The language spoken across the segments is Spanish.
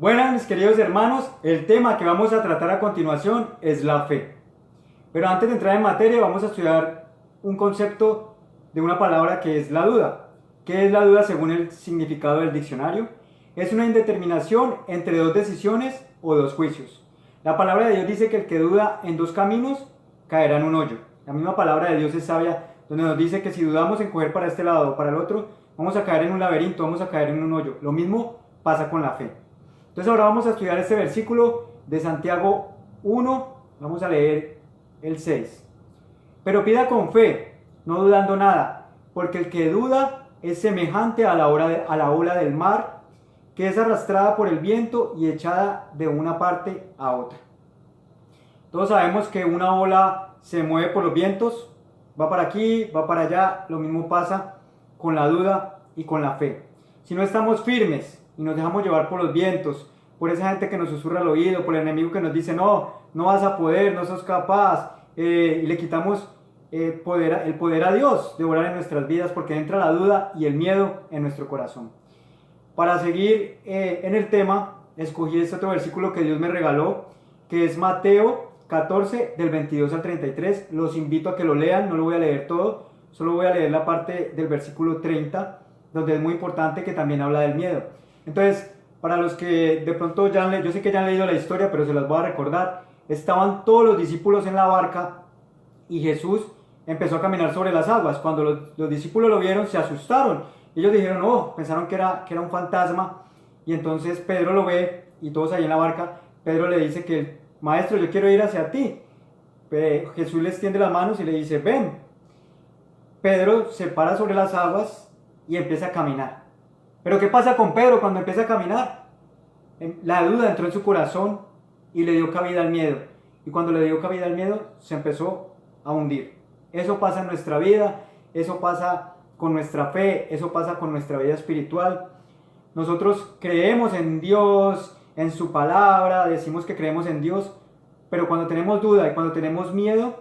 Buenas, mis queridos hermanos, el tema que vamos a tratar a continuación es la fe. Pero antes de entrar en materia vamos a estudiar un concepto de una palabra que es la duda. ¿Qué es la duda según el significado del diccionario? Es una indeterminación entre dos decisiones o dos juicios. La palabra de Dios dice que el que duda en dos caminos caerá en un hoyo. La misma palabra de Dios es sabia, donde nos dice que si dudamos en coger para este lado o para el otro, vamos a caer en un laberinto, vamos a caer en un hoyo. Lo mismo pasa con la fe. Entonces ahora vamos a estudiar este versículo de Santiago 1, vamos a leer el 6. Pero pida con fe, no dudando nada, porque el que duda es semejante a la ola del mar, que es arrastrada por el viento y echada de una parte a otra. Todos sabemos que una ola se mueve por los vientos, va para aquí, va para allá. Lo mismo pasa con la duda y con la fe. Si no estamos firmes y nos dejamos llevar por los vientos, por esa gente que nos susurra al oído, por el enemigo que nos dice no vas a poder, no sos capaz, y le quitamos el poder a Dios de obrar en nuestras vidas, porque entra la duda y el miedo en nuestro corazón. Para seguir en el tema, escogí este otro versículo que Dios me regaló, que es Mateo 14 del 22 al 33. Los invito a que lo lean, no lo voy a leer todo, solo voy a leer la parte del versículo 30, donde es muy importante, que también habla del miedo. Entonces, para los que de pronto yo sé que ya han leído la historia, pero se las voy a recordar. Estaban todos los discípulos en la barca y Jesús empezó a caminar sobre las aguas. Cuando los discípulos lo vieron, se asustaron. Ellos dijeron, oh, pensaron que era un fantasma. Y entonces Pedro lo ve y todos ahí en la barca. Pedro le dice que, maestro, yo quiero ir hacia ti. Jesús le extiende las manos y le dice, ven. Pedro se para sobre las aguas y empieza a caminar. Pero ¿qué pasa con Pedro cuando empieza a caminar? La duda entró en su corazón y le dio cabida al miedo. Y cuando le dio cabida al miedo, se empezó a hundir. Eso pasa en nuestra vida, eso pasa con nuestra fe, eso pasa con nuestra vida espiritual. Nosotros creemos en Dios, en su palabra, decimos que creemos en Dios, pero cuando tenemos duda y cuando tenemos miedo,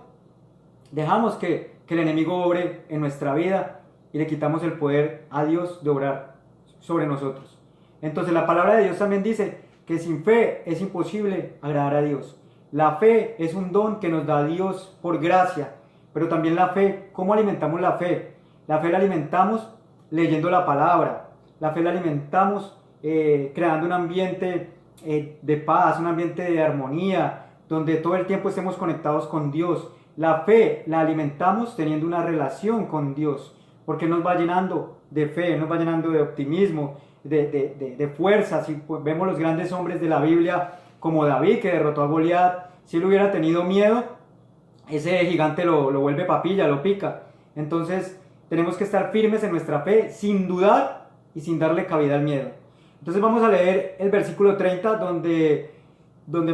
dejamos que el enemigo obre en nuestra vida y le quitamos el poder a Dios de obrar sobre nosotros. Entonces la palabra de Dios también dice que sin fe es imposible agradar a Dios. La fe es un don que nos da Dios por gracia, pero también la fe, ¿cómo alimentamos la fe? La fe la alimentamos leyendo la palabra, la fe la alimentamos creando un ambiente de paz, un ambiente de armonía, donde todo el tiempo estemos conectados con Dios. La fe la alimentamos teniendo una relación con Dios, porque nos va llenando de fe, nos va llenando de optimismo, de fuerza. Si vemos los grandes hombres de la Biblia, como David, que derrotó a Goliat, si él hubiera tenido miedo, ese gigante lo vuelve papilla, lo pica. Entonces tenemos que estar firmes en nuestra fe, sin dudar y sin darle cabida al miedo. Entonces vamos a leer el versículo 30, donde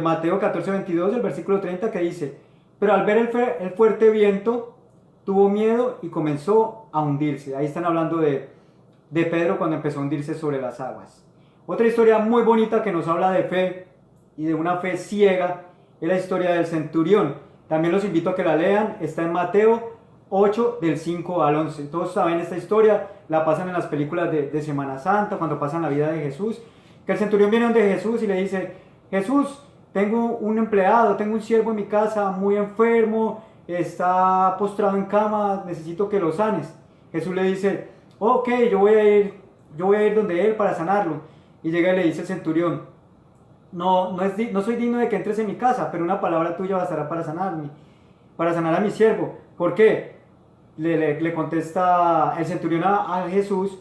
Mateo 14, 22, el versículo 30, que dice: pero al ver el fuerte viento, tuvo miedo y comenzó a hundirse. Ahí están hablando de Pedro cuando empezó a hundirse sobre las aguas. Otra historia muy bonita que nos habla de fe y de una fe ciega es la historia del centurión. También los invito a que la lean. Está en Mateo 8 del 5 al 11. Todos saben esta historia, la pasan en las películas de Semana Santa, cuando pasan la vida de Jesús. Que el centurión viene donde Jesús y le dice: Jesús, tengo un empleado, tengo un siervo en mi casa muy enfermo, está postrado en cama, necesito que lo sanes. Jesús le dice: ok, yo voy a ir donde él para sanarlo. Y llega y le dice el centurión: no soy digno de que entres en mi casa, pero una palabra tuya bastará para sanar a mi siervo. ¿Por qué? Le contesta el centurión a Jesús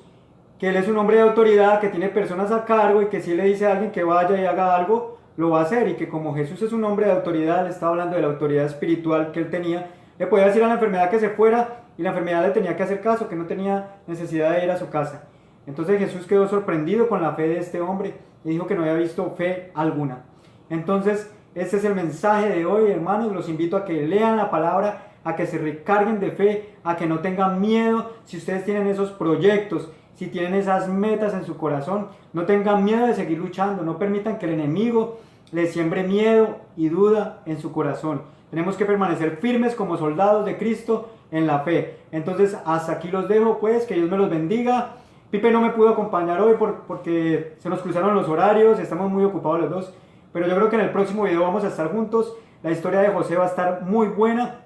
que él es un hombre de autoridad, que tiene personas a cargo, y que si le dice a alguien que vaya y haga algo, lo va a hacer. Y que como Jesús es un hombre de autoridad, le está hablando de la autoridad espiritual que él tenía, le podía decir a la enfermedad que se fuera y la enfermedad le tenía que hacer caso, que no tenía necesidad de ir a su casa. Entonces Jesús quedó sorprendido con la fe de este hombre y dijo que no había visto fe alguna. Entonces este es el mensaje de hoy, hermanos. Los invito a que lean la palabra, a que se recarguen de fe, a que no tengan miedo. Si ustedes tienen esos proyectos, si tienen esas metas en su corazón, no tengan miedo de seguir luchando. No permitan que el enemigo les siembre miedo y duda en su corazón. Tenemos que permanecer firmes como soldados de Cristo en la fe. Entonces hasta aquí los dejo, pues, que Dios me los bendiga. Pipe no me pudo acompañar hoy porque se nos cruzaron los horarios, estamos muy ocupados los dos, pero yo creo que en el próximo video vamos a estar juntos. La historia de José va a estar muy buena,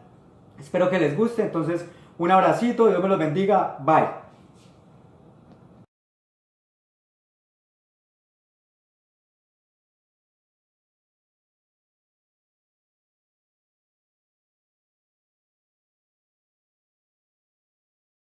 espero que les guste. Entonces un abracito, Dios me los bendiga, bye.